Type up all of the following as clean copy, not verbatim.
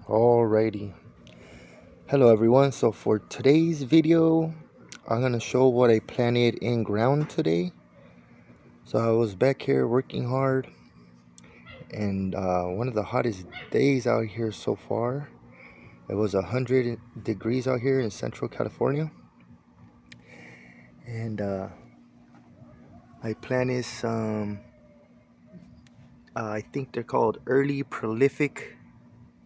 Alrighty. Hello everyone. So for today's video, I'm gonna show what I planted in ground today. So I was back here working hard, and one of the hottest days out here so far. It was 100 degrees out here in Central California, and I planted some. I think they're called early prolific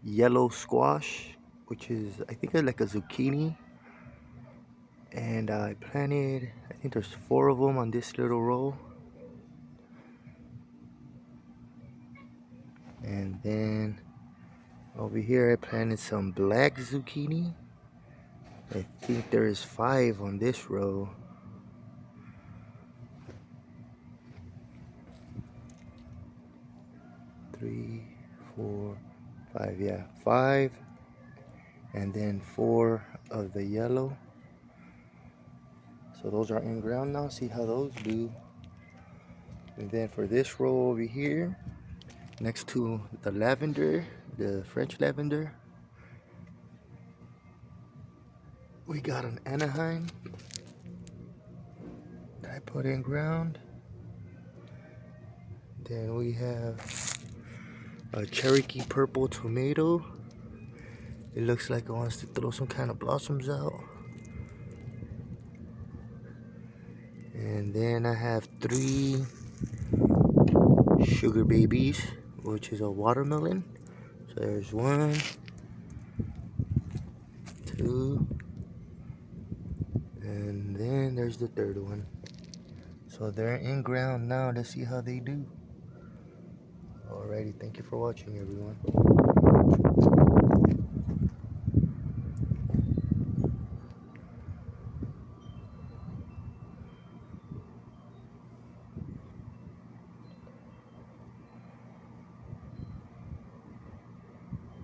yellow squash, which is I think like a zucchini. And I planted, I think there's 4 of them on this little row. And then over here I planted some black zucchini. I think there is 5 on this row. Three, 4, 5, yeah, 5. And then 4 of the yellow. So those are in ground now. See how those do. And then for this row over here, next to the lavender, the French lavender, we got an Anaheim that I put in ground. Then we have a Cherokee purple tomato. It looks like it wants to throw some kind of blossoms out. And then I have 3 sugar babies, which is a watermelon. So there's 1, 2, and then there's the 3rd one. So they're in ground now. Let's see how they do. Alrighty, thank you for watching, everyone.